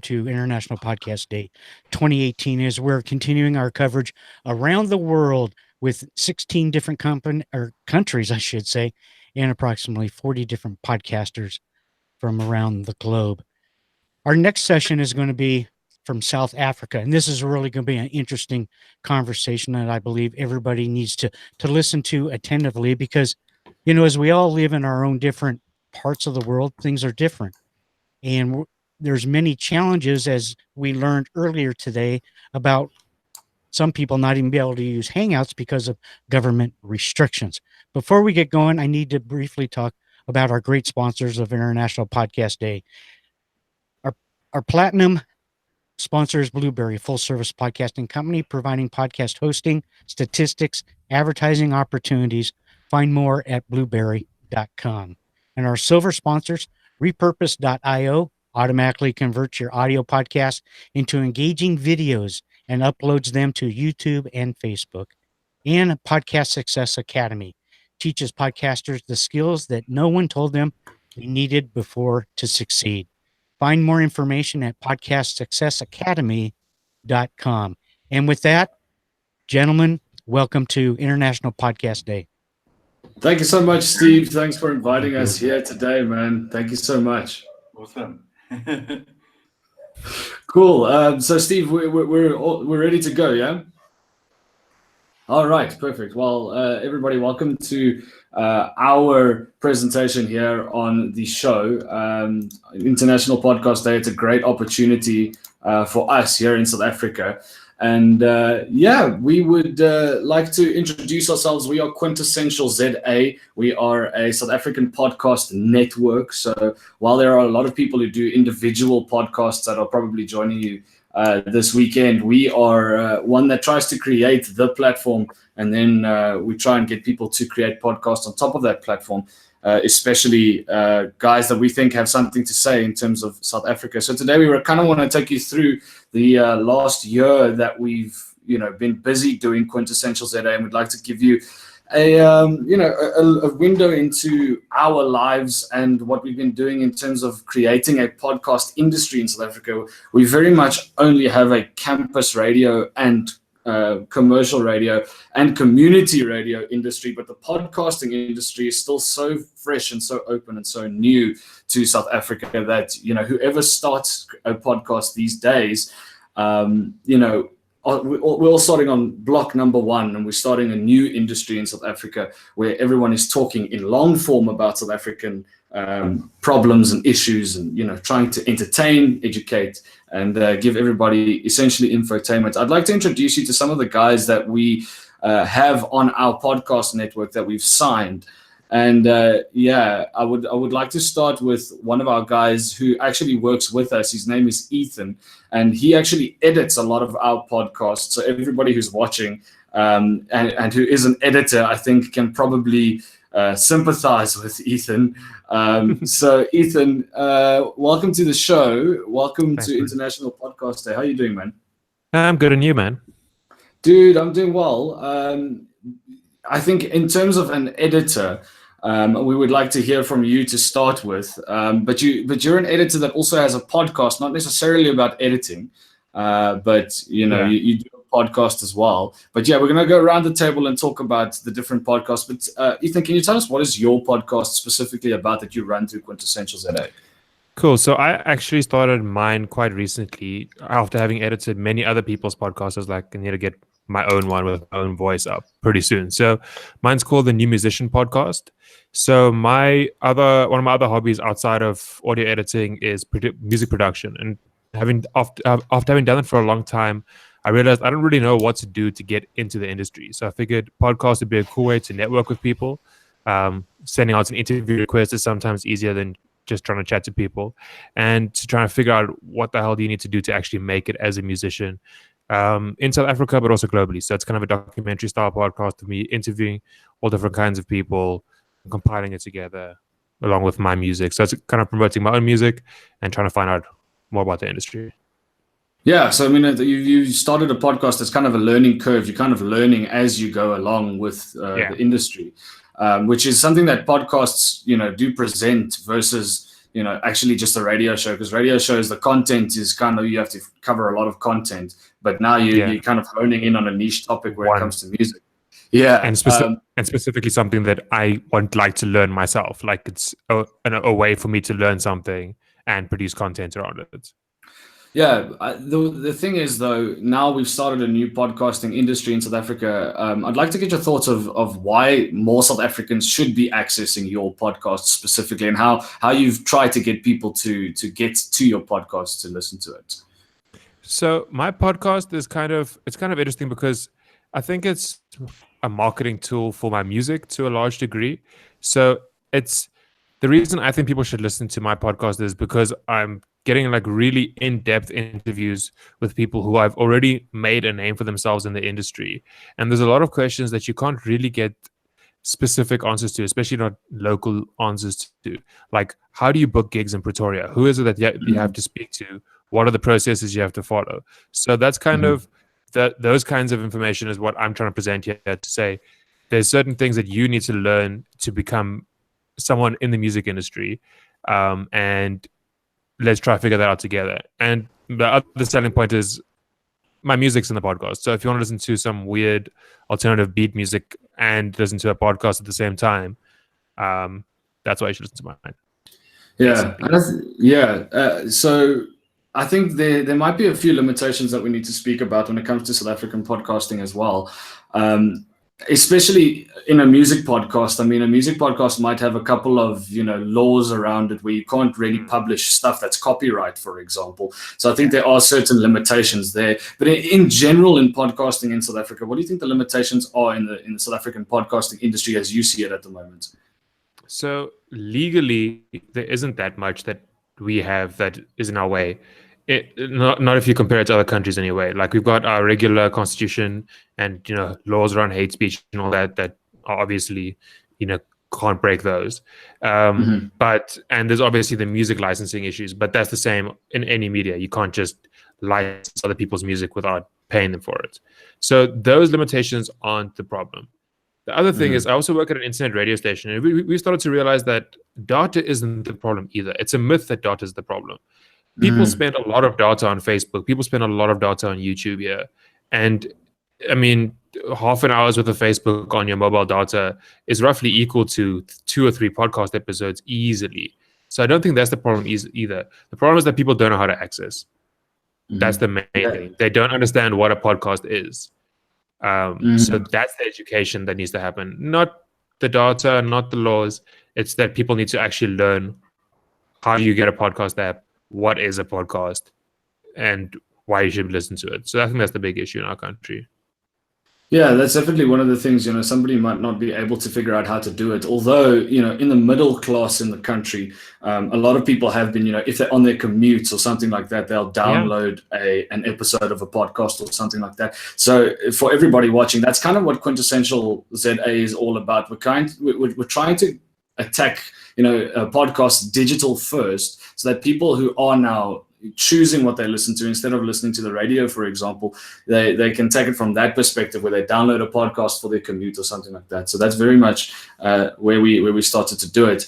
to International Podcast Day 2018 as we're continuing our coverage around the world with 16 different countries, I should say, and approximately 40 different podcasters from around the globe. Our next session is going to be from South Africa, and this is really going to be an interesting conversation that I believe everybody needs to listen to attentively because, as we all live in our own different parts of the world, things are different. And there's many challenges, as we learned earlier today, about some people not even be able to use Hangouts because of government restrictions. Before we get going, I need to briefly talk about our great sponsors of International Podcast Day. Our platinum sponsor is Blueberry, a full-service podcasting company providing podcast hosting, statistics, advertising opportunities. Find more at blueberry.com. And our silver sponsors, Repurpose.io, automatically converts your audio podcast into engaging videos and uploads them to YouTube and Facebook. And Podcast Success Academy teaches podcasters the skills that no one told them they needed before to succeed. Find more information at podcastsuccessacademy.com. And with that, gentlemen, welcome to International Podcast Day. Thank you so much, Steve. Thanks for inviting us here today, man. Thank you so much. Awesome. Cool. So, Steve, we're ready to go, yeah? All right, perfect. Well, everybody, welcome to our presentation here on the show, International Podcast Day. It's a great opportunity for us here in South Africa. And we would like to introduce ourselves. We are Quintessential ZA. We are a South African podcast network. So while there are a lot of people who do individual podcasts that are probably joining you this weekend, we are one that tries to create the platform, and then we try and get people to create podcasts on top of that platform, especially guys that we think have something to say in terms of South Africa. So today we kind of want to take you through the last year that we've been busy doing Quintessential ZA, and we'd like to give you a window into our lives and what we've been doing in terms of creating a podcast industry in South Africa. We very much only have a campus radio and commercial radio and community radio industry, but the podcasting industry is still so fresh and so open and so new to South Africa that whoever starts a podcast these days, we're all starting on block number one, and we're starting a new industry in South Africa where everyone is talking in long form about South African problems and issues, and trying to entertain, educate, and give everybody essentially infotainment. I'd like to introduce you to some of the guys that we have on our podcast network that we've signed. And I would like to start with one of our guys who actually works with us. His name is Ethan, and he actually edits a lot of our podcasts. So everybody who's watching and who is an editor, I think, can probably sympathize with Ethan. So Ethan, welcome to the show. Welcome Thanks, to man. International Podcast Day. How are you doing, man? I'm good, and you, man? Dude, I'm doing well. I think in terms of an editor, we would like to hear from you to start with. But you're an editor that also has a podcast, not necessarily about editing, but you do a podcast as well. But yeah, we're gonna go around the table and talk about the different podcasts. But Ethan, can you tell us what is your podcast specifically about that you run through Quintessential ZA? Cool. So I actually started mine quite recently after having edited many other people's podcasts. I was like, I need to get my own one with my own voice up pretty soon. So mine's called the New Musician Podcast. So one of my other hobbies outside of audio editing is music production. And after having done it for a long time, I realized I don't really know what to do to get into the industry. So I figured podcasts would be a cool way to network with people. Sending out an interview request is sometimes easier than just trying to chat to people, and to try to figure out what the hell do you need to do to actually make it as a musician in South Africa, but also globally. So it's kind of a documentary style podcast of me interviewing all different kinds of people and compiling it together along with my music. So it's kind of promoting my own music and trying to find out more about the industry. Yeah, so I mean, you started a podcast that's kind of a learning curve. You're kind of learning as you go along with the industry, which is something that podcasts, do present versus, actually just a radio show, because radio shows, the content is kind of, you have to cover a lot of content, but now you're kind of honing in on a niche topic where it comes to music. Yeah. And, and specifically something that I would like to learn myself. Like it's a way for me to learn something and produce content around it. Yeah, the thing is, though, now we've started a new podcasting industry in South Africa. I'd like to get your thoughts of why more South Africans should be accessing your podcast specifically, and how you've tried to get people to get to your podcast to listen to it. So my podcast is kind of interesting because I think it's a marketing tool for my music to a large degree. So it's the reason I think people should listen to my podcast is because I'm getting like really in-depth interviews with people who have already made a name for themselves in the industry. And there's a lot of questions that you can't really get specific answers to, especially not local answers to. Like, how do you book gigs in Pretoria? Who is it that you have to speak to? What are the processes you have to follow? So that's kind of those kinds of information is what I'm trying to present here to say there's certain things that you need to learn to become someone in the music industry. And let's try to figure that out together. And the other selling point is my music's in the podcast. So if you want to listen to some weird alternative beat music and listen to a podcast at the same time, that's why you should listen to mine. Yeah. So I think there might be a few limitations that we need to speak about when it comes to South African podcasting as well. Especially in a music podcast. I mean, a music podcast might have a couple of, laws around it where you can't really publish stuff that's copyright, for example. So I think there are certain limitations there. But in general, in podcasting in South Africa, what do you think the limitations are in the South African podcasting industry as you see it at the moment? So legally, there isn't that much that we have that is in our way. Not if you compare it to other countries anyway. Like we've got our regular constitution and laws around hate speech and all that are obviously can't break those. But there's obviously the music licensing issues, but that's the same in any media. You can't just license other people's music without paying them for it. So those limitations aren't the problem. The other thing is I also work at an internet radio station, and we started to realize that data isn't the problem either. It's a myth that data is the problem. People spend a lot of data on Facebook. People spend a lot of data on YouTube here. And I mean, half an hour's worth of Facebook on your mobile data is roughly equal to 2 or 3 podcast episodes easily. So I don't think that's the problem either. The problem is that people don't know how to access. That's the main thing. They don't understand what a podcast is. So that's the education that needs to happen. Not the data, not the laws. It's that people need to actually learn how you get a podcast app, what is a podcast, and why you should listen to it. So I think that's the big issue in our country. Yeah, that's definitely one of the things, somebody might not be able to figure out how to do it. Although, in the middle class in the country, a lot of people have been, if they're on their commutes or something like that, they'll download an episode of a podcast or something like that. So for everybody watching, that's kind of what Quintessential ZA is all about. We're trying to attack, a podcast digital first, so that people who are now choosing what they listen to instead of listening to the radio, for example, they can take it from that perspective, where they download a podcast for their commute or something like that. So that's very much where we started to do it,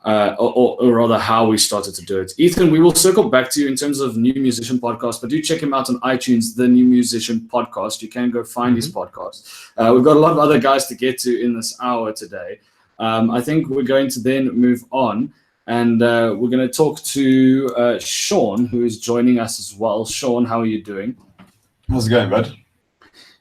or rather how we started to do it. Ethan, we will circle back to you in terms of New Musician Podcast, but do check him out on iTunes, the New Musician Podcast. You can go find his podcast. We've got a lot of other guys to get to in this hour today. I think we're going to then move on, and we're going to talk to Sean, who is joining us as well. Sean, how are you doing? How's it going, bud?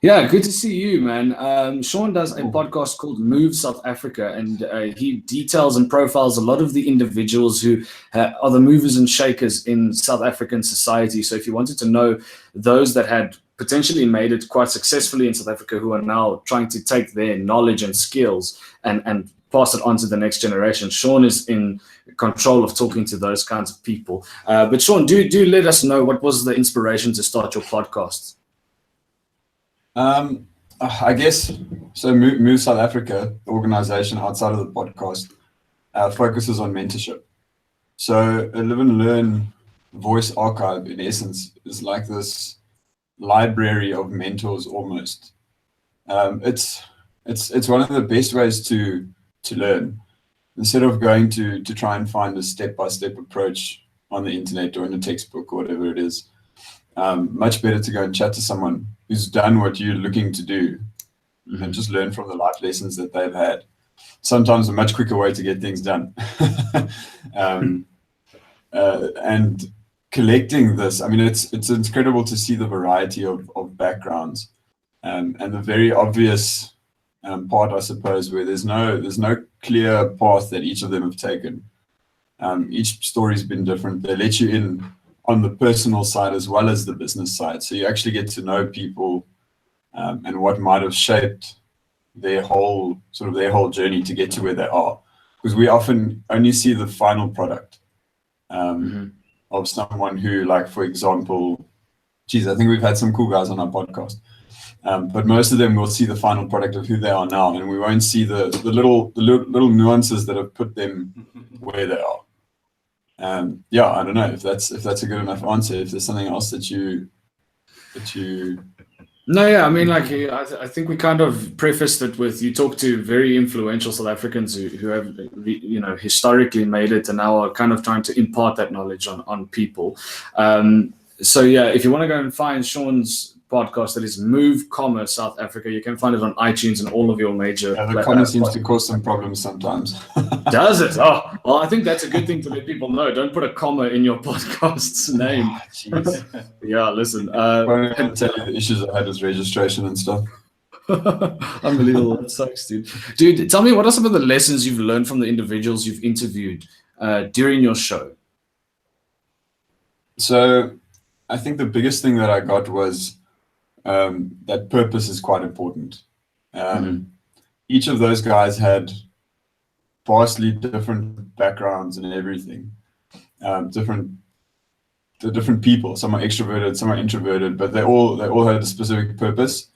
Yeah, good to see you, man. Sean does a podcast called Move South Africa, and he details and profiles a lot of the individuals who are the movers and shakers in South African society. So if you wanted to know those that had potentially made it quite successfully in South Africa, who are now trying to take their knowledge and skills and pass it on to the next generation, Sean is in control of talking to those kinds of people. But Sean, do let us know, what was the inspiration to start your podcast? I guess so. Move South Africa, the organization outside of the podcast, focuses on mentorship. So a Live and Learn voice archive, in essence, is like this library of mentors almost. It's one of the best ways to learn. instead of going to try and find a step-by-step approach on the internet or in a textbook or whatever it is, much better to go and chat to someone who's done what you're looking to do and just learn from the life lessons that they've had. Sometimes a much quicker way to get things done. And collecting this, I mean, it's incredible to see the variety of backgrounds, and the very obvious part, I suppose, where there's no clear path that each of them have taken. Each story's been different. They let you in on the personal side as well as the business side, so you actually get to know people and what might have shaped their whole journey to get to where they are, because we often only see the final product of someone who, like, for example, geez, I think we've had some cool guys on our podcast, but most of them will see the final product of who they are now, and we won't see the little nuances that have put them where they are. Yeah, I don't know if that's a good enough answer. If there's something else that you No, yeah, I mean, like, I think we kind of prefaced it with, you talk to very influential South Africans who have, you know, historically made it and now are kind of trying to impart that knowledge on people. So yeah, if you want to go and find Sean's podcast, that is Move, South Africa, you can find it on iTunes and all of your major. Yeah, the comma seems to cause some problems sometimes. Does it? Oh, well, I think that's a good thing to let people know. Don't put a comma in your podcast's name. Jeez. Yeah, listen. I won't tell you the issues I had with registration and stuff. Unbelievable. That sucks, dude. Dude, tell me, what are some of the lessons you've learned from the individuals you've interviewed during your show? So I think the biggest thing that I got was that purpose is quite important. Each of those guys had vastly different backgrounds and everything. Different people. Some are extroverted, some are introverted, but they all had a specific purpose,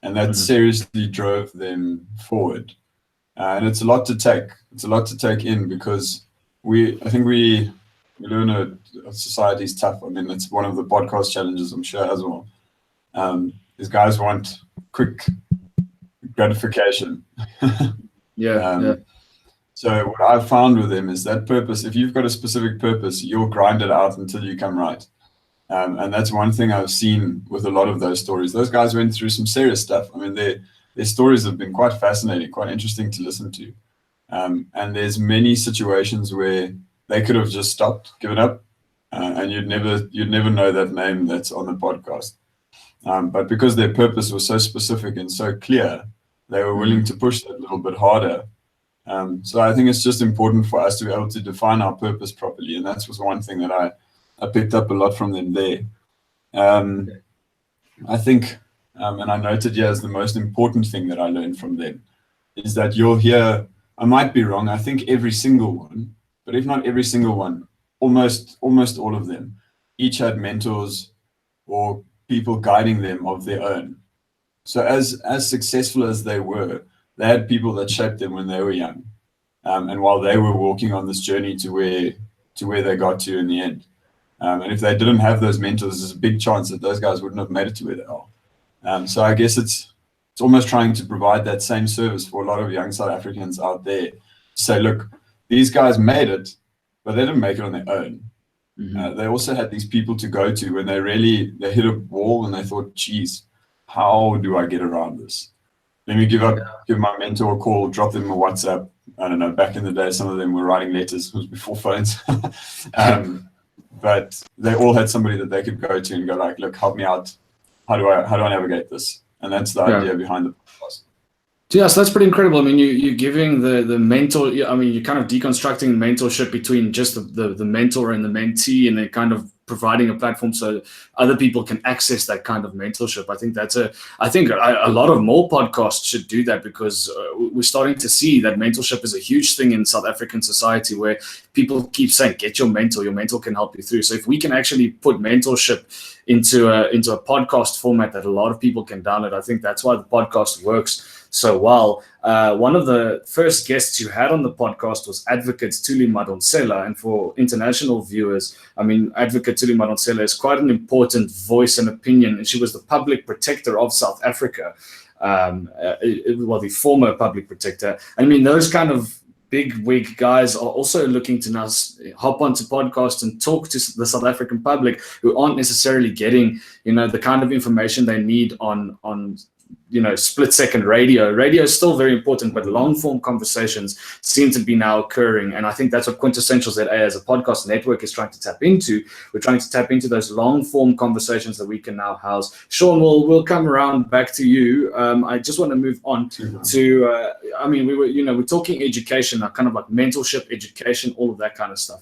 and that seriously drove them forward. And it's a lot to take. It's a lot to take in, because I think we live in a society's tough. I mean, it's one of the podcast challenges, I'm sure, as well. These guys want quick gratification. Yeah. So what I've found with them is that purpose. If you've got a specific purpose, you'll grind it out until you come right. And that's one thing I've seen with a lot of those stories. Those guys went through some serious stuff. I mean, their stories have been quite fascinating, quite interesting to listen to. And there's many situations where they could have just stopped, given up, and you'd never know that name that's on the podcast. But because their purpose was so specific and so clear, they were willing to push that a little bit harder. So I think it's just important for us to be able to define our purpose properly. And that was one thing that I picked up a lot from them there. I think, and I noted here as the most important thing that I learned from them, is that you'll hear, I might be wrong, I think every single one, but if not every single one, almost all of them, each had mentors or people guiding them of their own. So as successful as they were, they had people that shaped them when they were young, and while they were walking on this journey to where they got to in the end. And if they didn't have those mentors, there's a big chance that those guys wouldn't have made it to where they are. So I guess it's almost trying to provide that same service for a lot of young South Africans out there. Say, look, these guys made it, but they didn't make it on their own. They also had these people to go to when they hit a wall and they thought, geez, how do I get around this? Let me give my mentor a call, drop them a WhatsApp. I don't know, back in the day, some of them were writing letters. It was before phones. But they all had somebody that they could go to and go like, look, help me out. How do I navigate this? And that's the idea behind the podcast. Yeah, so that's pretty incredible. I mean, you're giving the mentor, I mean, you're kind of deconstructing mentorship between just the mentor and the mentee, and then kind of providing a platform so other people can access that kind of mentorship. I think I think a lot of more podcasts should do that, because we're starting to see that mentorship is a huge thing in South African society, where people keep saying, get your mentor can help you through. So if we can actually put mentorship into a podcast format that a lot of people can download, I think that's why the podcast works so well. One of the first guests you had on the podcast was Advocate Thuli Madonsela, and for international viewers, I mean, Advocate Thuli Madonsela is quite an important voice and opinion, and she was the public protector of South Africa, the former public protector. I mean, those kind of big wig guys are also looking to now hop onto podcasts and talk to the South African public who aren't necessarily getting, the kind of information they need on split-second radio. Radio is still very important, but long-form conversations seem to be now occurring. And I think that's what Quintessential ZA as a podcast network is trying to tap into. We're trying to tap into those long-form conversations that we can now house. Sean, we'll come around back to you. I just want to move on to, we're talking education, kind of like mentorship, education, all of that kind of stuff.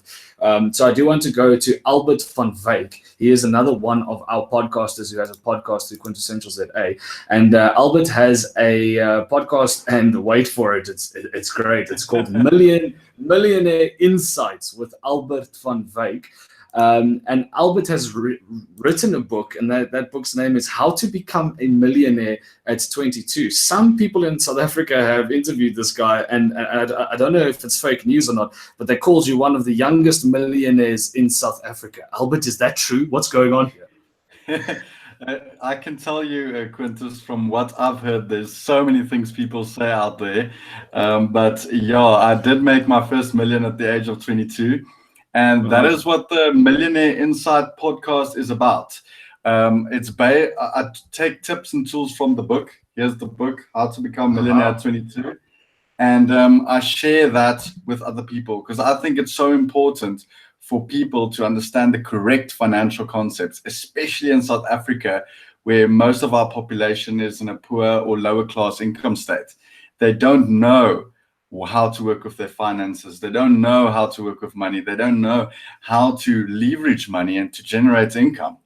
So I do want to go to Albert van Wyk. He is another one of our podcasters who has a podcast through Quintessential ZA. And Albert has a podcast, and wait for it, it's great. It's called Millionaire Insights with Albert van Wyk. And Albert has written a book, and that book's name is How to Become a Millionaire at 22. Some people in South Africa have interviewed this guy, and I don't know if it's fake news or not, but they called you one of the youngest millionaires in South Africa. Albert, is that true? What's going on here? I can tell you, Quintas, from what I've heard, there's so many things people say out there. But yeah, I did make my first million at the age of 22. And that is what the Millionaire Insight podcast is about. I take tips and tools from the book. Here's the book, How to Become a Millionaire at 22. And I share that with other people because I think it's so important for people to understand the correct financial concepts, especially in South Africa, where most of our population is in a poor or lower class income state. They don't know how to work with their finances. They don't know how to work with money. They don't know how to leverage money and to generate income.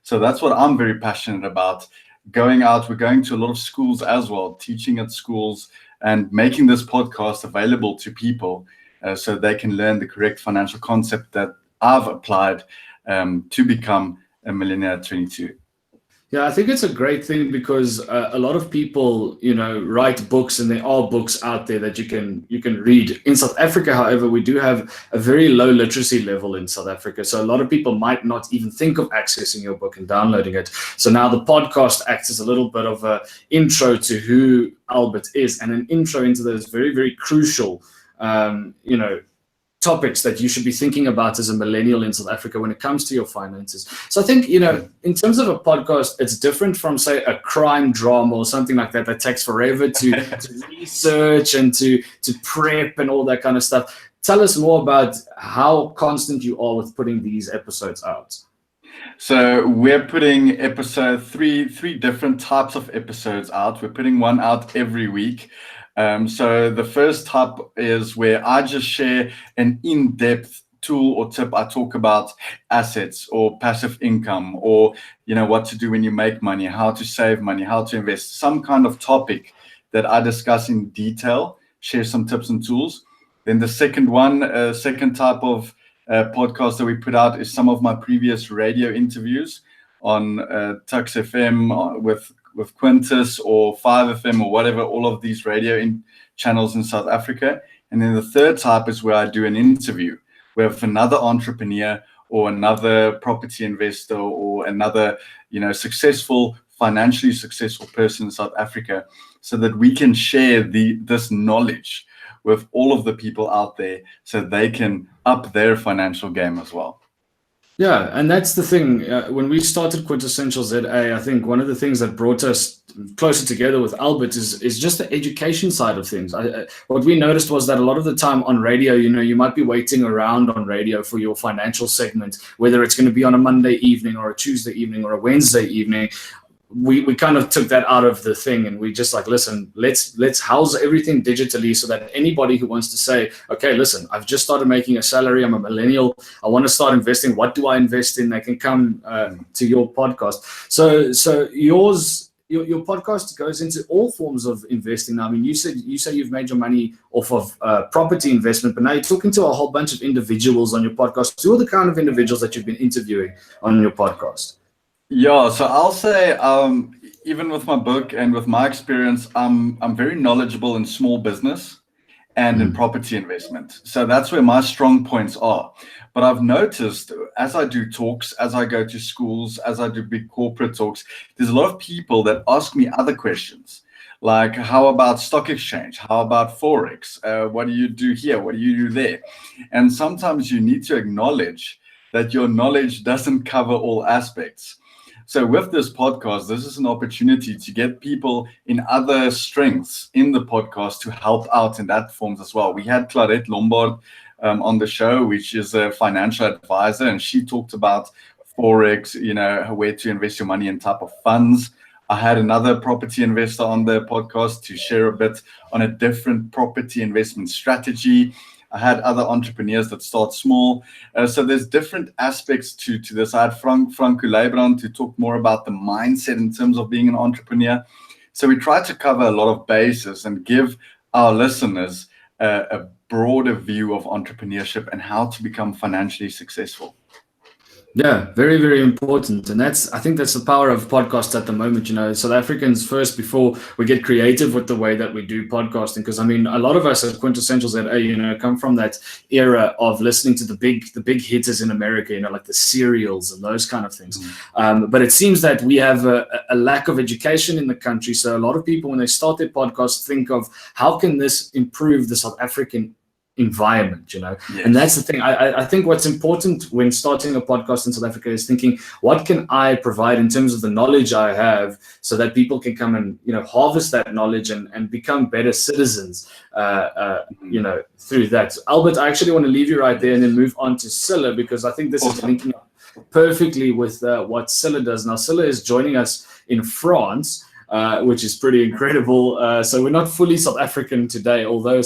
So that's what I'm very passionate about. Going out, we're going to a lot of schools as well, teaching at schools and making this podcast available to people so they can learn the correct financial concept that I've applied to become a millionaire at 22. Yeah, I think it's a great thing because a lot of people, write books, and there are books out there that you can read. In South Africa, however, we do have a very low literacy level in South Africa. So a lot of people might not even think of accessing your book and downloading it. So now the podcast acts as a little bit of an intro to who Albert is and an intro into those very, very crucial, topics that you should be thinking about as a millennial in South Africa when it comes to your finances. So I think, in terms of a podcast, it's different from, say, a crime drama or something like that takes forever to research and to prep and all that kind of stuff. Tell us more about how constant you are with putting these episodes out. So we're putting three different types of episodes out. We're putting one out every week. So the first type is where I just share an in-depth tool or tip. I talk about assets or passive income or, what to do when you make money, how to save money, how to invest, some kind of topic that I discuss in detail, share some tips and tools. Then the second type of podcast that we put out is some of my previous radio interviews on Tux FM with Quintas or 5FM or whatever, all of these radio channels in South Africa. And then the third type is where I do an interview with another entrepreneur or another property investor or another, financially successful person in South Africa so that we can share this knowledge with all of the people out there so they can up their financial game as well. Yeah, and that's the thing. When we started Quintessential ZA, I think one of the things that brought us closer together with Albert is just the education side of things. What we noticed was that a lot of the time on radio, you might be waiting around on radio for your financial segment, whether it's going to be on a Monday evening or a Tuesday evening or a Wednesday evening. We kind of took that out of the thing, and we just listen, let's house everything digitally so that anybody who wants to say, okay, listen, I've just started making a salary, I'm a millennial, I want to start investing, what do I invest in? They can come to your podcast. So your podcast goes into all forms of investing. Now, I mean, you say you've made your money off of property investment, but now you're talking to a whole bunch of individuals on your podcast. Who are the kind of individuals that you've been interviewing on your podcast? Yeah, so I'll say, even with my book and with my experience, I'm very knowledgeable in small business and in property investment. So that's where my strong points are. But I've noticed as I do talks, as I go to schools, as I do big corporate talks, there's a lot of people that ask me other questions. Like, how about stock exchange? How about Forex? What do you do here? What do you do there? And sometimes you need to acknowledge that your knowledge doesn't cover all aspects. So with this podcast, this is an opportunity to get people in other strengths in the podcast to help out in that forms as well. We had Claudette Lombard on the show, which is a financial advisor, and she talked about Forex, where to invest your money in type of funds. I had another property investor on the podcast to share a bit on a different property investment strategy. I had other entrepreneurs that start small. So there's different aspects to this. I had Franco Leibran to talk more about the mindset in terms of being an entrepreneur. So we try to cover a lot of bases and give our listeners a broader view of entrepreneurship and how to become financially successful. Yeah, very, very important. And I think that's the power of podcasts at the moment. South Africans first, before we get creative with the way that we do podcasting, because I mean, a lot of us at Quintessential ZA, come from that era of listening to the big hitters in America, like the serials and those kind of things. But it seems that we have a lack of education in the country. So a lot of people, when they start their podcast, think of how can this improve the South African environment, Yes. And that's the thing. I think what's important when starting a podcast in South Africa is thinking, what can I provide in terms of the knowledge I have so that people can come and, harvest that knowledge and become better citizens, through that. So, Albert, I actually want to leave you right there and then move on to Silla, because I think this is linking up perfectly with what Silla does. Now, Silla is joining us in France, which is pretty incredible. So we're not fully South African today, although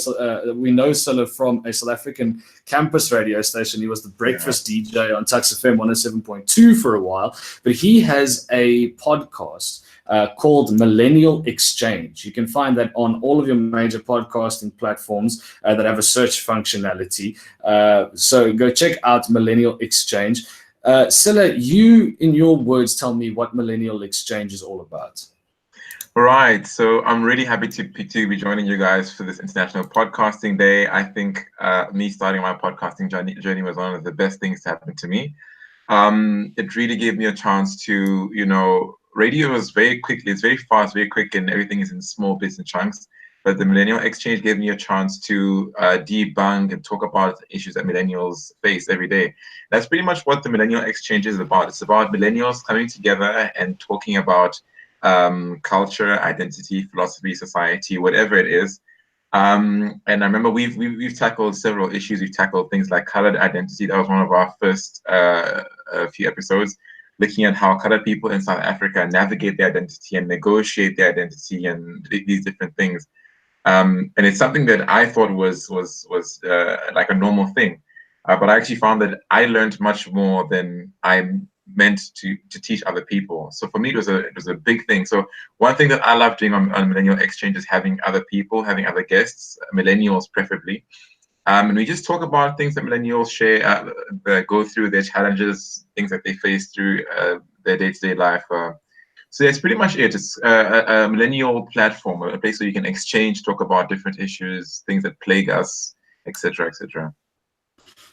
we know Silla from a South African campus radio station. He was the breakfast DJ on Tuks FM 107.2 for a while, but he has a podcast called Millennial Exchange. You can find that on all of your major podcasting platforms that have a search functionality. So go check out Millennial Exchange. Silla, you, in your words, tell me what Millennial Exchange is all about. Right. So I'm really happy to be joining you guys for this International Podcasting Day. I think me starting my podcasting journey was one of the best things to happen to me. It really gave me a chance to, radio is it's very fast, very quick, and everything is in small bits and chunks. But the Millennial Exchange gave me a chance to debunk and talk about issues that millennials face every day. That's pretty much what the Millennial Exchange is about. It's about millennials coming together and talking about culture, identity, philosophy, society, whatever it is. And I remember we've tackled several issues. We've tackled things like colored identity. That was one of our first few episodes, looking at how colored people in South Africa navigate their identity and negotiate their identity and these different things. And it's something that I thought was like a normal thing, but I actually found that I learned much more than I meant to teach other people. So for me, it was a big thing. So one thing that I love doing on Millennial Exchange is having other people, having other guests, millennials preferably, and we just talk about things that millennials share, go through their challenges, things that they face through their day-to-day life. So that's pretty much it. It's a millennial platform, a place where you can exchange, talk about different issues, things that plague us, etc., etc.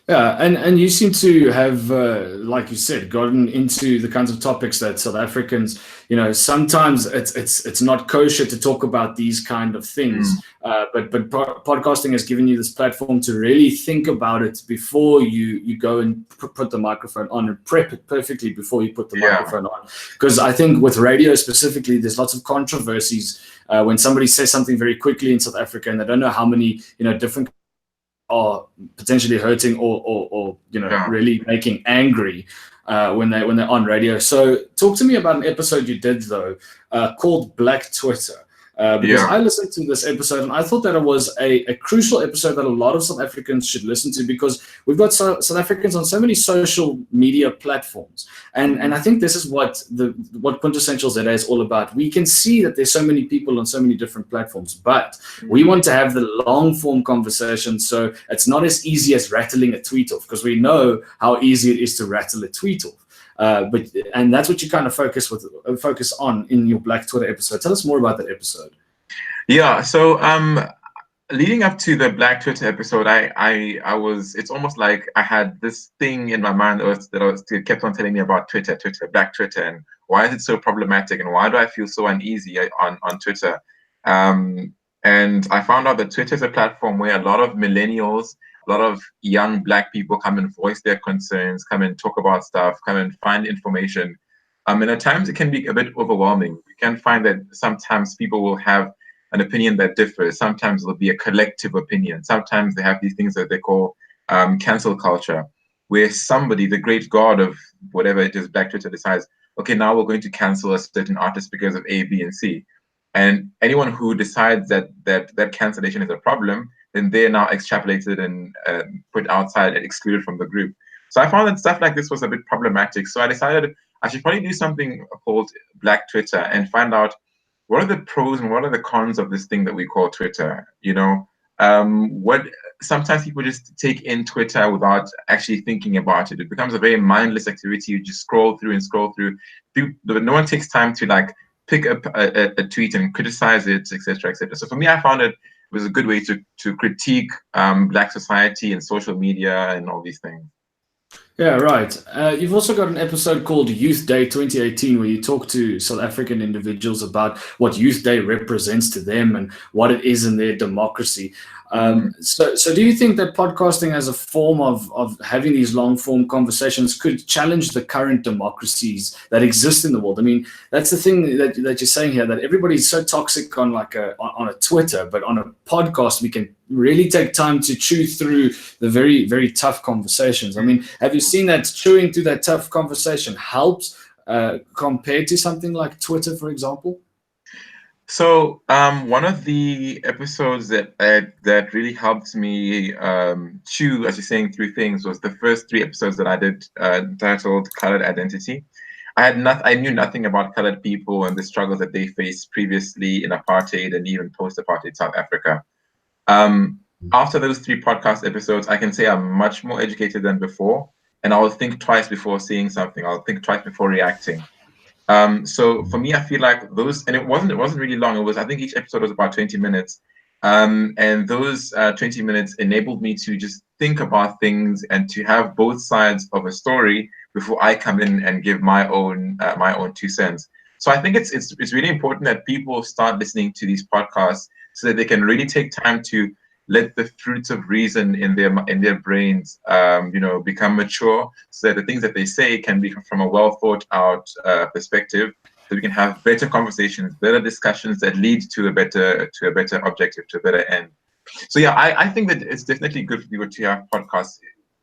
Yeah, and you seem to have, like you said, gotten into the kinds of topics that South Africans, sometimes it's not kosher to talk about these kind of things. But podcasting has given you this platform to really think about it before you go and put the microphone on, and prep it perfectly before you put the microphone on. Because I think with radio specifically, there's lots of controversies when somebody says something very quickly in South Africa and they don't know how many different are potentially hurting or really making angry when they're on radio. So talk to me about an episode you did though called Black Twitter. Because I listened to this episode and I thought that it was a crucial episode that a lot of South Africans should listen to, because we've got South Africans on so many social media platforms. And I think this is what Quintessential ZA is all about. We can see that there's so many people on so many different platforms, but we want to have the long form conversation. So it's not as easy as rattling a tweet off, because we know how easy it is to rattle a tweet off. And that's what you kind of focus on in your Black Twitter episode. Tell us more about that episode. Yeah. So leading up to the Black Twitter episode, it's almost like I had this thing in my mind that kept on telling me about Twitter, Black Twitter, and why is it so problematic, and why do I feel so uneasy on Twitter? And I found out that Twitter is a platform where a lot of millennials, a lot of young Black people come and voice their concerns, come and talk about stuff, come and find information. And at times it can be a bit overwhelming. You can find that sometimes people will have an opinion that differs. Sometimes it'll be a collective opinion. Sometimes they have these things that they call cancel culture, where somebody, the great god of whatever it is, Black Twitter, decides, okay, now we're going to cancel a certain artist because of A, B, and C. And anyone who decides that cancellation is a problem, then they're now extrapolated and put outside and excluded from the group. So I found that stuff like this was a bit problematic. So I decided I should probably do something called Black Twitter and find out what are the pros and what are the cons of this thing that we call Twitter. You know, what sometimes people just take in Twitter without actually thinking about it. It becomes a very mindless activity. You just scroll through and scroll through. No one takes time to like pick up a tweet and criticize it, etc., etc. So for me, I found it was a good way to critique Black society and social media and all these things. Yeah, right. You've also got an episode called Youth Day 2018 where you talk to South African individuals about what Youth Day represents to them and what it is in their democracy. So do you think that podcasting as a form of having these long form conversations could challenge the current democracies that exist in the world? I mean, that's the thing that you're saying here, that everybody's so toxic on on a Twitter, but on a podcast, we can really take time to chew through the very, very tough conversations. I mean, have you seen that chewing through that tough conversation helps compared to something like Twitter, for example? So one of the episodes that really helped me chew, as you're saying, through things was the first 3 episodes that I did entitled Colored Identity. I knew nothing about colored people and the struggles that they faced previously in apartheid and even post-apartheid South Africa. After those 3 podcast episodes, I can say I'm much more educated than before, and I will think twice before saying something. I'll think twice before reacting. So for me, I feel like those, and it wasn't really long. It was, I think each episode was about 20 minutes. And those 20 minutes enabled me to just think about things and to have both sides of a story before I come in and give my own 2 cents. So I think it's really important that people start listening to these podcasts so that they can really take time to let the fruits of reason in their brains, become mature, so that the things that they say can be from a well thought out perspective, so we can have better conversations, better discussions that lead to a better objective, to a better end. So yeah, I think that it's definitely good for people to have podcasts,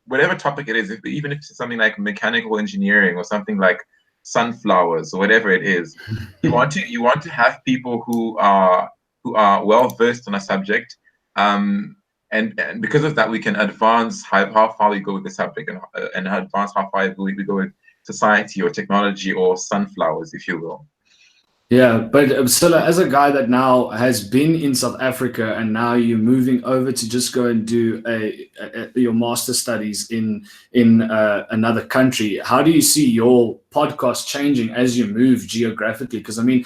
whatever topic it is, even if it's something like mechanical engineering or something like sunflowers or whatever it is. You want to have people who are well versed on a subject. And because of that, we can advance how far we go with the subject and advance how far we go with society or technology or sunflowers, if you will. Yeah, but Silla, as a guy that now has been in South Africa and now you're moving over to just go and do your master studies in another country, how do you see your podcast changing as you move geographically? Because I mean,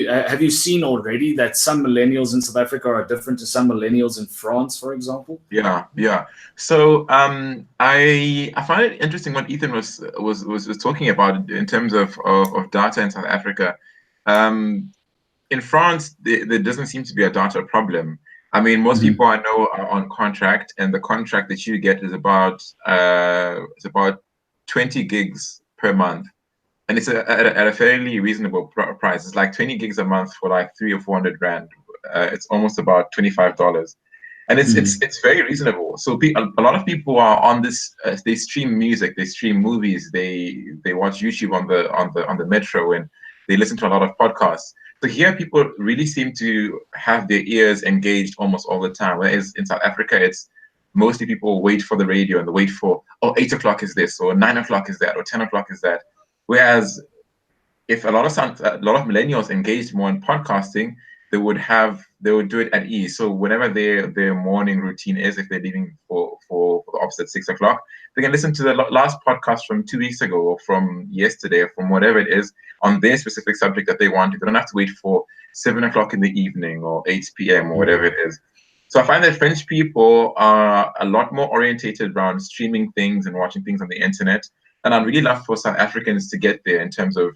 have you seen already that some millennials in South Africa are different to some millennials in France, for example? Yeah. So I find it interesting what Ethan was talking about in terms of data in South Africa. In France, there doesn't seem to be a data problem. I mean, most people I know are on contract, and the contract that you get is about 20 gigs per month, and it's at a fairly reasonable price. It's like 20 gigs a month for like 300 or 400 rand. It's almost about $25, and it's very reasonable. So a lot of people are on this. They stream music, they stream movies, they watch YouTube on the metro, and they listen to a lot of podcasts. So here, people really seem to have their ears engaged almost all the time. Whereas in South Africa, it's mostly people wait for the radio and they wait for, 8 o'clock is this, or 9 o'clock is that, or 10 o'clock is that. Whereas if a lot of millennials engaged more in podcasting, they would do it at ease. So whenever their morning routine is, if they're leaving for the office at 6 o'clock, they can listen to the last podcast from 2 weeks ago or from yesterday or from whatever it is on their specific subject that they want. They don't have to wait for 7 o'clock in the evening or 8 p.m. or whatever it is. So I find that French people are a lot more orientated around streaming things and watching things on the internet. And I'd really love for South Africans to get there in terms of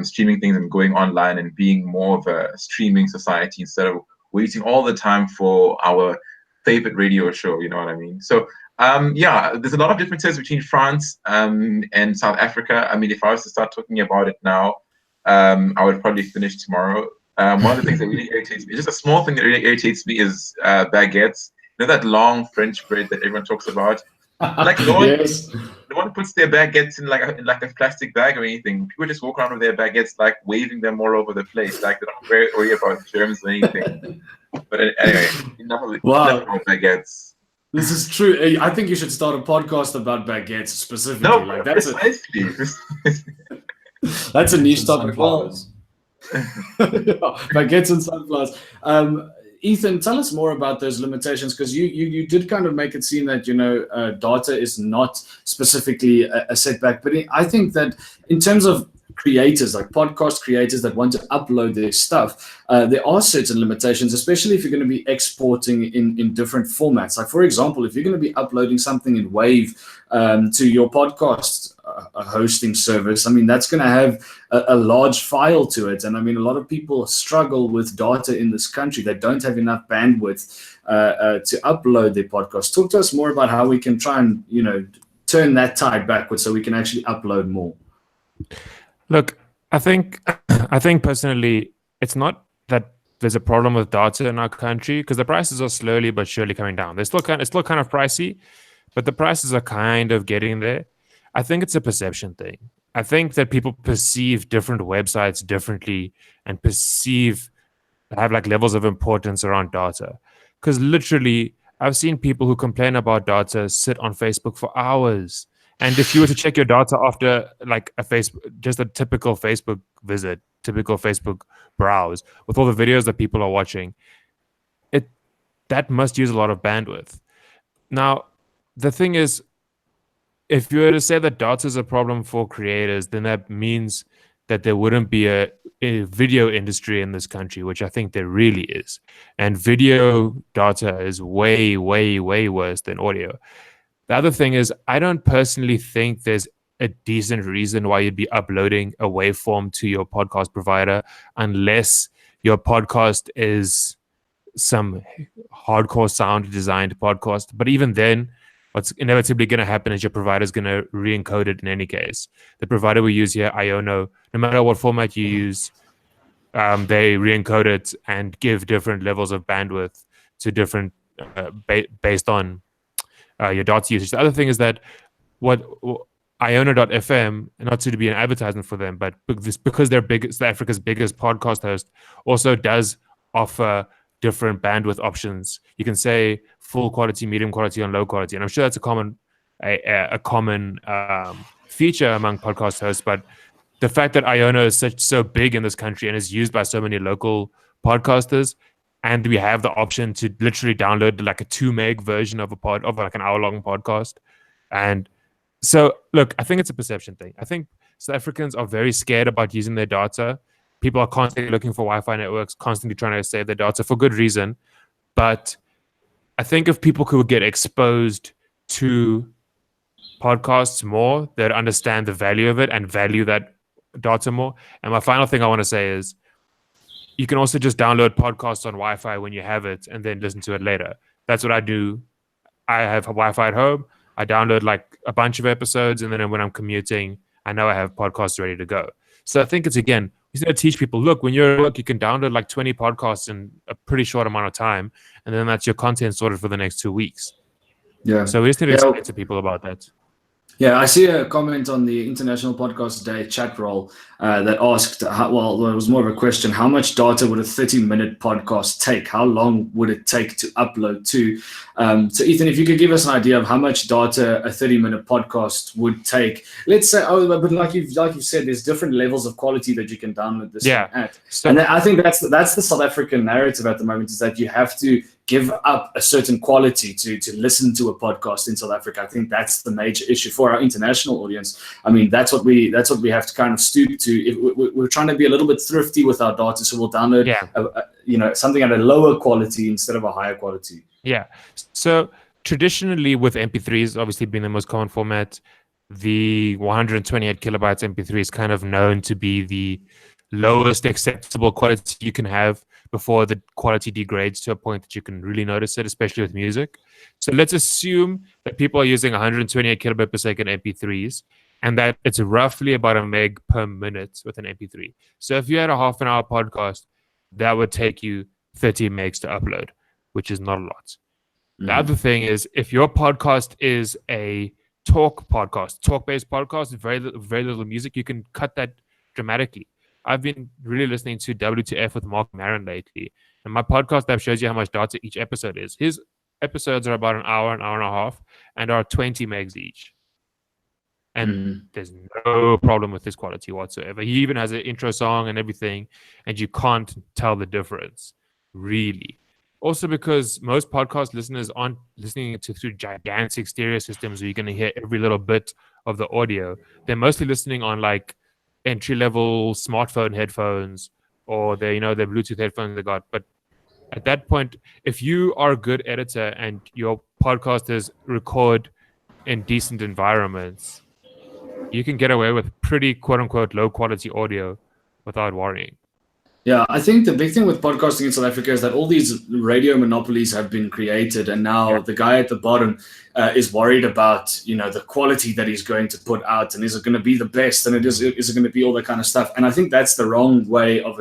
streaming things and going online and being more of a streaming society instead of waiting all the time for our favorite radio show. You know what I mean? So yeah, there's a lot of differences between France and South Africa. I mean, if I was to start talking about it now, I would probably finish tomorrow. One of the things that really irritates me, just a small thing that really irritates me, is baguettes. You know that long French bread that everyone talks about? Like no one, Yes. no one puts their baguettes in like a plastic bag or anything. People just walk around with their baguettes, like waving them all over the place. Like they don't worry about germs or anything. But anyway, enough about baguettes. This is true. I think you should start a podcast about baguettes specifically. No, like that's precisely. that's a niche topic. Sunflowers. Baguettes and sunflowers. Ethan, tell us more about those limitations, because you did kind of make it seem that data is not specifically a setback. But I think that in terms of creators, like podcast creators that want to upload their stuff, there are certain limitations, especially if you're going to be exporting in different formats. Like, for example, if you're going to be uploading something in Wave to your podcast hosting service, I mean, that's going to have a large file to it. And I mean, a lot of people struggle with data in this country. They don't have enough bandwidth to upload their podcast. Talk to us more about how we can try and, turn that tide backwards so we can actually upload more. Look, I think personally, it's not that there's a problem with data in our country, because the prices are slowly but surely coming down. It's still kind of pricey, but the prices are kind of getting there. I think it's a perception thing. I think that people perceive different websites differently and have like levels of importance around data. Because literally, I've seen people who complain about data sit on Facebook for hours. And if you were to check your data after like just a typical Facebook visit, typical Facebook browse with all the videos that people are watching, that must use a lot of bandwidth. Now, the thing is, if you were to say that data is a problem for creators, then that means that there wouldn't be a video industry in this country, which I think there really is. And video data is way, way, way worse than audio. The other thing is, I don't personally think there's a decent reason why you'd be uploading a waveform to your podcast provider unless your podcast is some hardcore sound designed podcast. But even then, what's inevitably going to happen is your provider is going to re-encode it in any case. The provider we use here, Iono, no matter what format you use, they re-encode it and give different levels of bandwidth to different based on your data usage. The other thing is that what Iono.fm, not to be an advertisement for them, but because they're Africa's biggest podcast host, also does offer different bandwidth options. You can say full quality, medium quality, and low quality, and I'm sure that's a common feature among podcast hosts. But the fact that Iono is so big in this country and is used by so many local podcasters, and we have the option to literally download like a 2 meg version of like an hour-long podcast. And so, look, I think it's a perception thing. I think South Africans are very scared about using their data. People are constantly looking for Wi-Fi networks, constantly trying to save their data for good reason. But I think if people could get exposed to podcasts more, they'd understand the value of it and value that data more. And my final thing I want to say is, you can also just download podcasts on Wi-Fi when you have it and then listen to it later. That's what I do. I have Wi-Fi at home. I download like a bunch of episodes, and then when I'm commuting, I know I have podcasts ready to go. So I think it's, again, we need to teach people, look, when you're at work, you can download like 20 podcasts in a pretty short amount of time, and then that's your content sorted for the next 2 weeks. Yeah. So we just need to explain to people about that. Yeah, I see a comment on the International Podcast Day chat roll that asked, it was more of a question, how much data would a 30-minute podcast take? How long would it take to upload to? So Ethan, if you could give us an idea of how much data a 30-minute podcast would take. Let's say, but like you've said, there's different levels of quality that you can download this at. So, and I think that's the South African narrative at the moment, is that you have to give up a certain quality to listen to a podcast in South Africa. I think that's the major issue for our international audience. I mean, that's what we have to kind of stoop to. We're trying to be a little bit thrifty with our data, so we'll download something at a lower quality instead of a higher quality. Yeah. So traditionally with MP3s obviously being the most common format, the 128 kilobytes MP3 is kind of known to be the lowest acceptable quality you can have before the quality degrades to a point that you can really notice it, especially with music. So let's assume that people are using 128 kilobyte per second MP3s and that it's roughly about a meg per minute with an MP3. So if you had a half an hour podcast, that would take you 30 megs to upload, which is not a lot. The other thing is, if your podcast is a talk-based podcast, very little music, you can cut that dramatically. I've been really listening to WTF with Mark Maron lately, and my podcast app shows you how much data each episode is. His episodes are about an hour and a half, and are 20 megs each. And there's no problem with his quality whatsoever. He even has an intro song and everything, and you can't tell the difference, really. Also, because most podcast listeners aren't listening to through gigantic stereo systems where you're going to hear every little bit of the audio. They're mostly listening on like entry-level smartphone headphones, or their Bluetooth headphones they got. But at that point, if you are a good editor and your podcasters record in decent environments, you can get away with pretty quote-unquote low-quality audio without worrying. Yeah, I think the big thing with podcasting in South Africa is that all these radio monopolies have been created, and now the guy at the bottom is worried about the quality that he's going to put out, and is it going to be the best, and is it going to be all that kind of stuff. And I think that's the wrong way of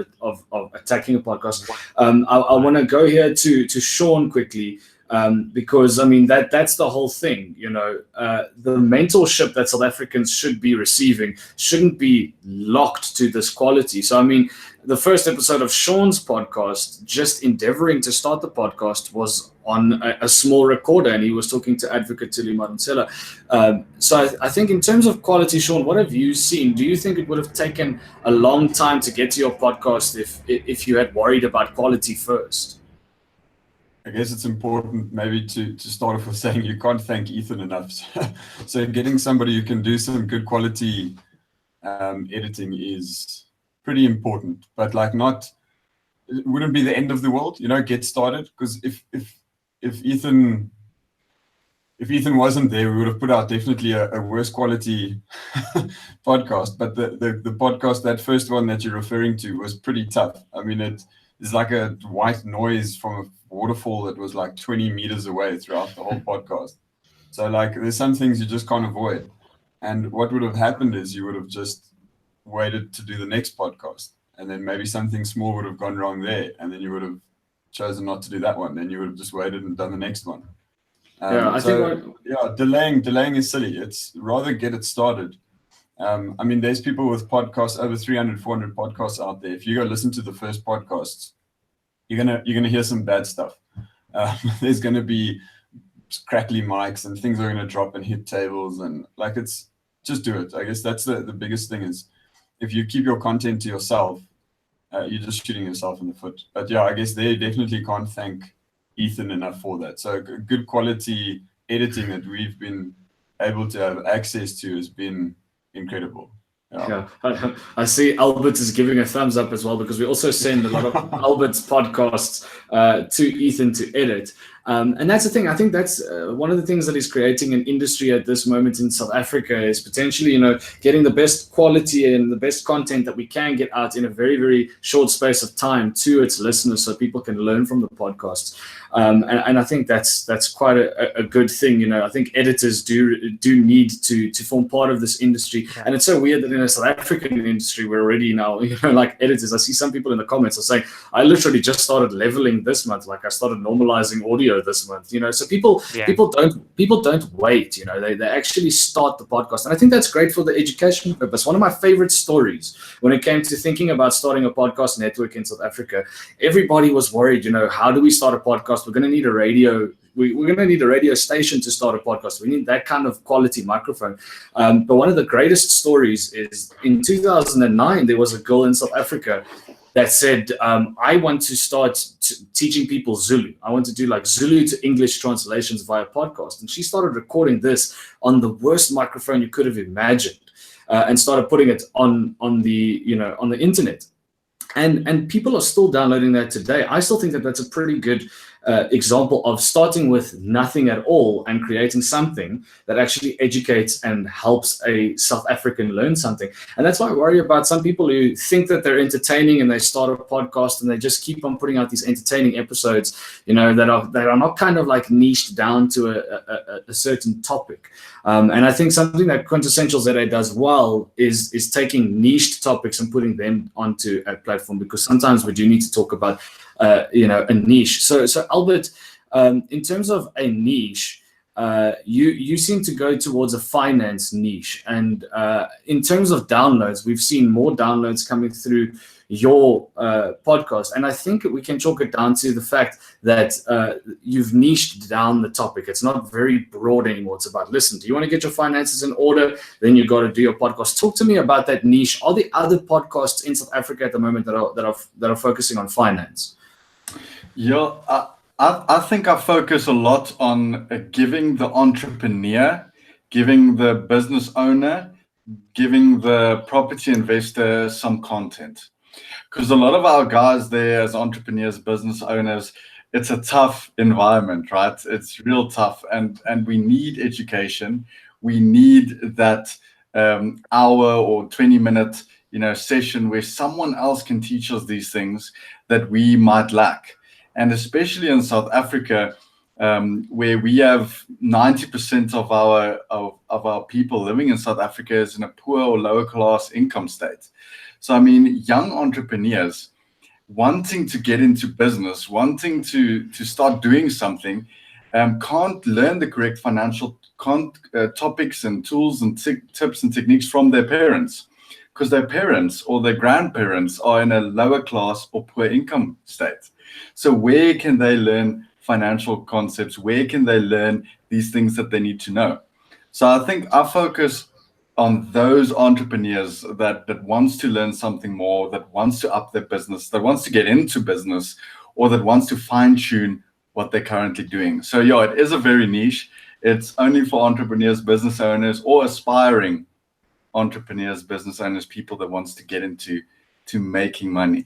attacking a podcast. I want to go here to Sean quickly. Because I mean that's the whole thing, the mentorship that South Africans should be receiving shouldn't be locked to this quality. So I mean, the first episode of Sean's podcast, just endeavoring to start the podcast, was on a small recorder, and he was talking to advocate Tilly Martinsella. So I think in terms of quality, Sean, what have you seen? Do you think it would have taken a long time to get to your podcast if you had worried about quality first? I guess it's important maybe to start off with saying you can't thank Ethan enough. So getting somebody who can do some good quality editing is pretty important, but it wouldn't be the end of the world, get started. Because if Ethan wasn't there, we would have put out definitely a worse quality podcast. But the podcast, that first one that you're referring to, was pretty tough. I mean, it's like a white noise from a waterfall that was like 20 meters away throughout the whole podcast. So there's some things you just can't avoid. And what would have happened is you would have just waited to do the next podcast, and then maybe something small would have gone wrong there, and then you would have chosen not to do that one. Then you would have just waited and done the next one. Delaying is silly. It's rather get it started. I mean, there's people with podcasts, over 300, 400 podcasts out there. If you go listen to the first podcasts, you're gonna hear some bad stuff. There's gonna be crackly mics, and things are gonna drop and hit tables, and it's just do it. I guess that's the biggest thing is if you keep your content to yourself, you're just shooting yourself in the foot. But yeah, I guess they definitely can't thank Ethan enough for that. So good quality editing that we've been able to have access to has been incredible. Yeah. I see Albert is giving a thumbs up as well, because we also send a lot of Albert's podcasts to Ethan to edit. And that's the thing. I think that's one of the things that is creating an industry at this moment in South Africa is potentially, getting the best quality and the best content that we can get out in a very, very short space of time to its listeners, so people can learn from the podcasts. And I think that's quite a good thing. I think editors do need to form part of this industry. Yeah. And it's so weird that in a South African industry, we're already now, like editors. I see some people in the comments are saying, I literally just started leveling this month. I started normalizing audio this month. So people don't wait. They actually start the podcast. And I think that's great for the education purpose. One of my favorite stories when it came to thinking about starting a podcast network in South Africa, everybody was worried, how do we start a podcast? We're going to need a radio. We're going to need a radio station to start a podcast. We need that kind of quality microphone. But one of the greatest stories is in 2009, there was a girl in South Africa that said, I want to start teaching people Zulu. I want to do Zulu to English translations via podcast. And she started recording this on the worst microphone you could have imagined, and started putting it on the internet. And people are still downloading that today. I still think that that's a pretty good example of starting with nothing at all and creating something that actually educates and helps a South African learn something. And that's why I worry about some people who think that they're entertaining and they start a podcast and they just keep on putting out these entertaining episodes, you know, that are not kind of like niched down to a certain topic. And I think something that Quintessential ZA does well is taking niched topics and putting them onto a platform, because sometimes we do need to talk about, you know, a niche. So Albert, in terms of a niche, you seem to go towards a finance niche, and in terms of downloads, we've seen more downloads coming through your podcast, and I think we can chalk it down to the fact that you've niched down the topic. It's not very broad anymore. It's about, listen, do you want to get your finances in order? Then you got to do your podcast. Talk to me about that niche. Are there other podcasts in South Africa at the moment that are focusing on finance? Yeah, I think I focus a lot on giving the entrepreneur, giving the business owner, giving the property investor some content. Because a lot of our guys there as entrepreneurs, business owners, it's a tough environment, right? It's real tough, and we need education. We need that hour or 20-minute, you know, session where someone else can teach us these things that we might lack. And especially in South Africa, where we have 90% of our people living in South Africa is in a poor or lower class income state. So, I mean, young entrepreneurs wanting to get into business, wanting to start doing something, can't learn the correct financial topics and tools and tips and techniques from their parents, because their parents or their grandparents are in a lower class or poor income state. So where can they learn financial concepts? Where can they learn these things that they need to know? So I think I focus on those entrepreneurs that wants to learn something more, that wants to up their business, that wants to get into business, or that wants to fine tune what they're currently doing. So yeah, it is a very niche. It's only for entrepreneurs, business owners, or aspiring entrepreneurs, business owners, people that wants to get into making money.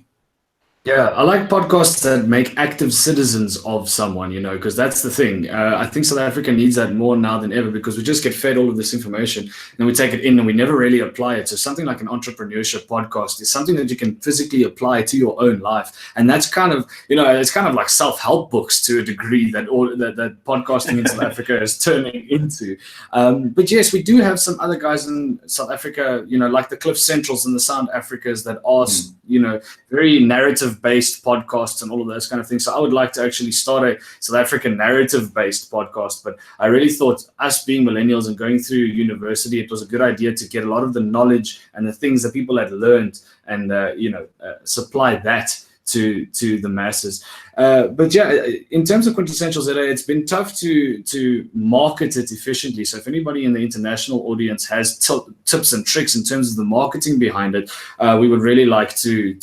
Yeah, I like podcasts that make active citizens of someone, you know, because that's the thing. I think South Africa needs that more now than ever, because we just get fed all of this information and we take it in and we never really apply it. So something like an entrepreneurship podcast is something that you can physically apply to your own life. And that's kind of, you know, it's kind of like self-help books to a degree that podcasting in South Africa is turning into. But yes, we do have some other guys in South Africa, you know, like the Cliff Centrals and the Sound Africas that are, you know, very narrative-based podcasts and all of those kind of things. So I would like to actually start a South African narrative-based podcast. But I really thought, us being millennials and going through university, it was a good idea to get a lot of the knowledge and the things that people had learned and, you know, supply that to the masses. But yeah, in terms of Quintessential ZA, it's been tough to market it efficiently. So if anybody in the international audience has tips and tricks in terms of the marketing behind it, we would really like to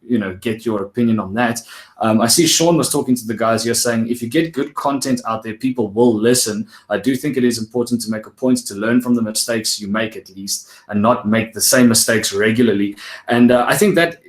you know, get your opinion on that. I see Sean was talking to the guys here saying, if you get good content out there, people will listen. I do think it is important to make a point to learn from the mistakes you make, at least, and not make the same mistakes regularly. And I think that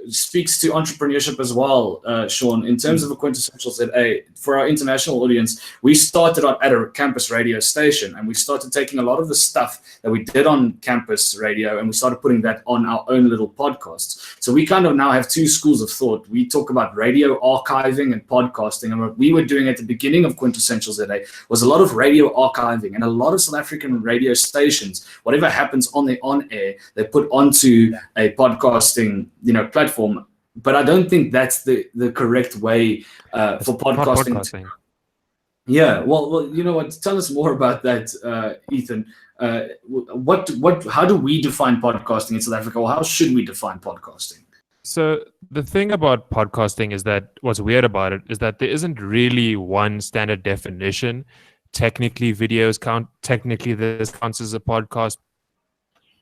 speaks to entrepreneurship as well, Sean. In terms of a Quintessential ZA, for our international audience, we started out at a campus radio station, and we started taking a lot of the stuff that we did on campus radio and we started putting that on our own little podcasts. So we kind of now have two schools of thought. We talk about radio archiving and podcasting, and what we were doing at the beginning of Quintessential ZA was a lot of radio archiving, and a lot of South African radio stations, whatever happens on the on-air, they put onto a podcasting, you know, platform. But I don't think that's the correct way for podcasting. Yeah, well, you know what? Tell us more about that, Ethan. How do we define podcasting in South Africa, or how should we define podcasting? So the thing about podcasting is that what's weird about it is that there isn't really one standard definition. Technically, videos count. Technically, this counts as a podcast.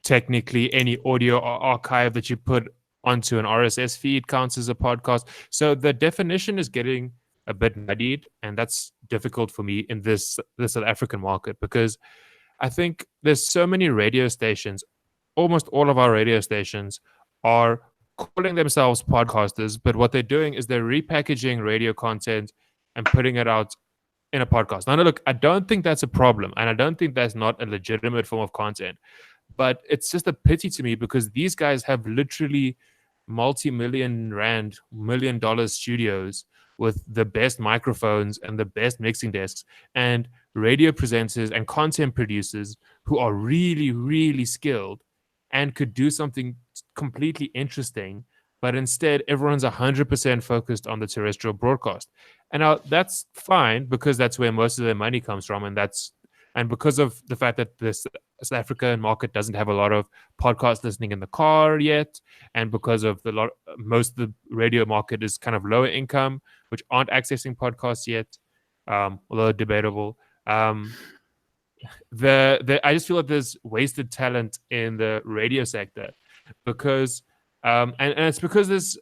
Technically, any audio or archive that you put onto an RSS feed counts as a podcast. So the definition is getting a bit muddied, and that's difficult for me in this South African market, because I think there's so many radio stations. Almost all of our radio stations are calling themselves podcasters, but what they're doing is they're repackaging radio content and putting it out in a podcast. Now, look, I don't think that's a problem, and I don't think that's not a legitimate form of content, but it's just a pity to me because these guys have literally multi-million rand, $1 million studios with the best microphones and the best mixing desks and radio presenters and content producers who are really, really skilled and could do something completely interesting. But instead, everyone's 100% focused on the terrestrial broadcast. And now that's fine because that's where most of their money comes from. And because of the fact that the South African market doesn't have a lot of podcast listening in the car yet, and because of most of the radio market is kind of lower income, which aren't accessing podcasts yet, although debatable. I just feel like there's wasted talent in the radio sector because, and it's because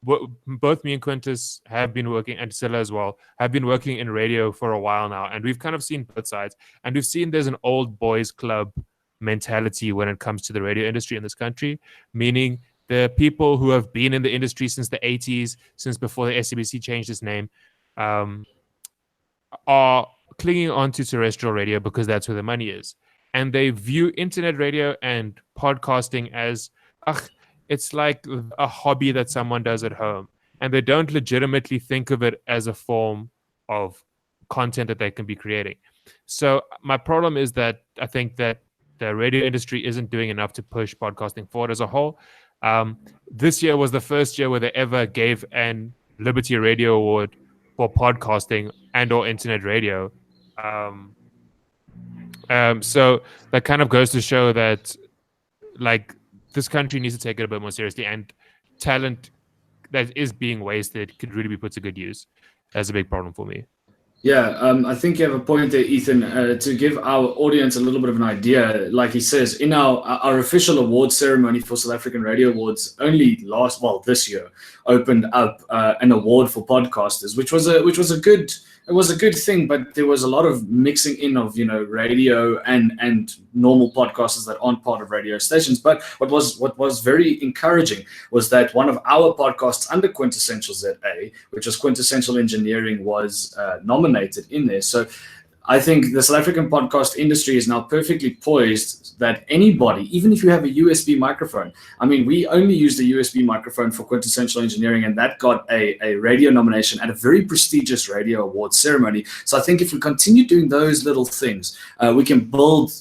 both me and Quintas have been working, and Silla as well, have been working in radio for a while now. And we've kind of seen both sides. And we've seen there's an old boys club mentality when it comes to the radio industry in this country, meaning the people who have been in the industry since the 80s, since before the SABC changed its name, are clinging on to terrestrial radio because that's where the money is. And they view internet radio and podcasting as, it's like a hobby that someone does at home. And they don't legitimately think of it as a form of content that they can be creating. So my problem is that I think that the radio industry isn't doing enough to push podcasting forward as a whole. This year was the first year where they ever gave an Liberty Radio Award for podcasting and or internet radio. So that kind of goes to show that like this country needs to take it a bit more seriously, and talent that is being wasted could really be put to good use. That's a big problem for me. Yeah, I think you have a point there, Ethan. To give our audience a little bit of an idea, like he says, in our official award ceremony for South African Radio Awards, only this year, opened up an award for podcasters, which was a good thing, but there was a lot of mixing in of radio and normal podcasters that aren't part of radio stations. But what was very encouraging was that one of our podcasts under Quintessential ZA, which was Quintessential Engineering, was nominated in there. So I think the South African podcast industry is now perfectly poised that anybody, even if you have a USB microphone, I mean, we only used the USB microphone for Quintessential Engineering, and that got a radio nomination at a very prestigious radio award ceremony. So I think if we continue doing those little things, we can build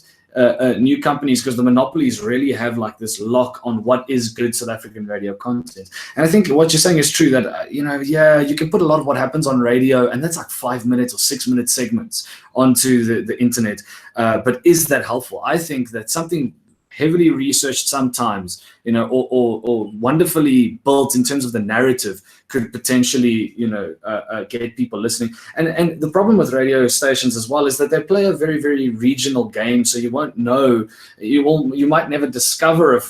new companies, because the monopolies really have like this lock on what is good South African radio content. And I think what you're saying is true, that you can put a lot of what happens on radio, and that's like 5 minutes or 6 minute segments onto the internet, but is that helpful? I think that something heavily researched sometimes, or wonderfully built in terms of the narrative could potentially, get people listening. And the problem with radio stations as well is that they play a very, very regional game. So you won't know, you might never discover a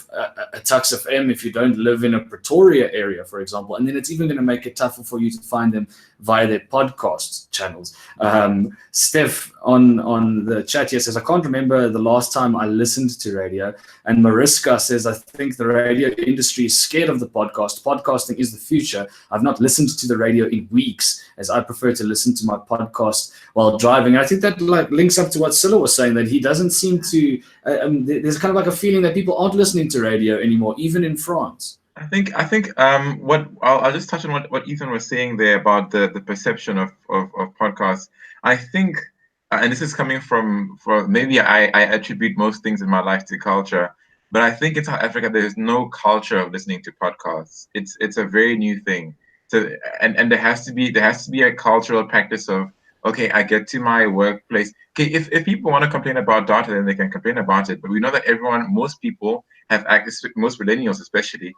Tux FM if you don't live in a Pretoria area, for example. And then it's even going to make it tougher for you to find them via their podcast channels. Steph on the chat here says, I can't remember the last time I listened to radio. And Mariska says, I think the radio industry is scared of the podcast. Podcasting is the future. I've not listened to the radio in weeks, as I prefer to listen to my podcast while driving. And I think that links up to what Silla was saying, that he doesn't seem to, there's kind of like a feeling that people aren't listening to radio anymore, even in France. I think what I'll just touch on what Ethan was saying there about the perception of podcasts. I think, and this is coming from maybe I attribute most things in my life to culture, but I think in South Africa there's no culture of listening to podcasts. It's a very new thing. So and there has to be a cultural practice of, okay, I get to my workplace. Okay, if people want to complain about data, then they can complain about it. But we know that most people have access, most millennials especially.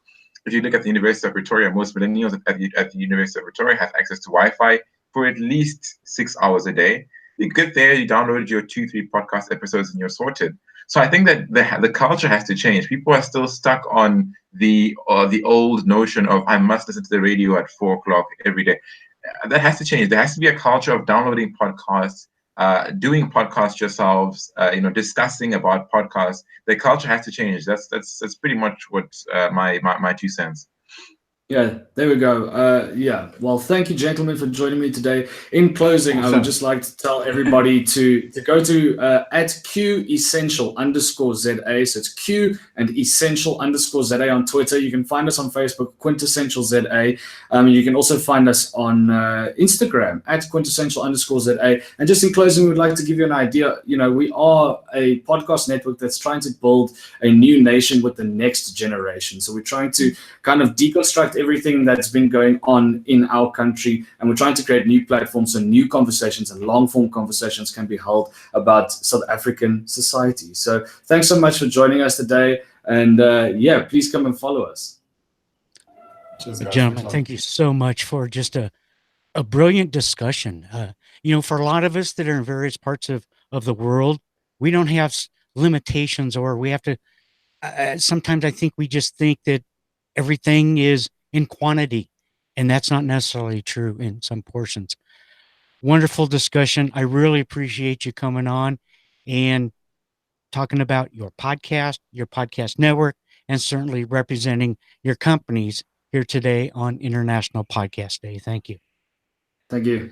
If you look at the University of Pretoria, most millennials at the University of Pretoria have access to Wi-Fi for at least 6 hours a day. You get there, you download your 2-3 podcast episodes, and you're sorted. So I think that the culture has to change. People are still stuck on the old notion of I must listen to the radio at 4 o'clock every day. That has to change. There has to be a culture of downloading podcasts, doing podcasts yourselves, discussing about podcasts. The culture has to change. That's pretty much what my 2 cents. Yeah, there we go. Yeah, well, thank you, gentlemen, for joining me today. In closing, I Awesome. would just like to tell everybody to go to at Quessential_ZA. So it's Q and Essential_ZA on Twitter. You can find us on Facebook, Quintessential ZA. You can also find us on Instagram at Quintessential_ZA. And just in closing, we'd like to give you an idea. You know, we are a podcast network that's trying to build a new nation with the next generation. So we're trying to kind of deconstruct everything that's been going on in our country, and we're trying to create new platforms so new conversations and long-form conversations can be held about South African society. So thanks so much for joining us today, and yeah, please come and follow us. Cheers, guys. Gentlemen, thank you so much for just a brilliant discussion. You know, for a lot of us that are in various parts of the world, we don't have limitations, or we have to, sometimes I think we just think that everything is in quantity, and that's not necessarily true in some portions. Wonderful discussion. I really appreciate you coming on and talking about your podcast network, and certainly representing your companies here today on International Podcast Day. Thank you. Thank you.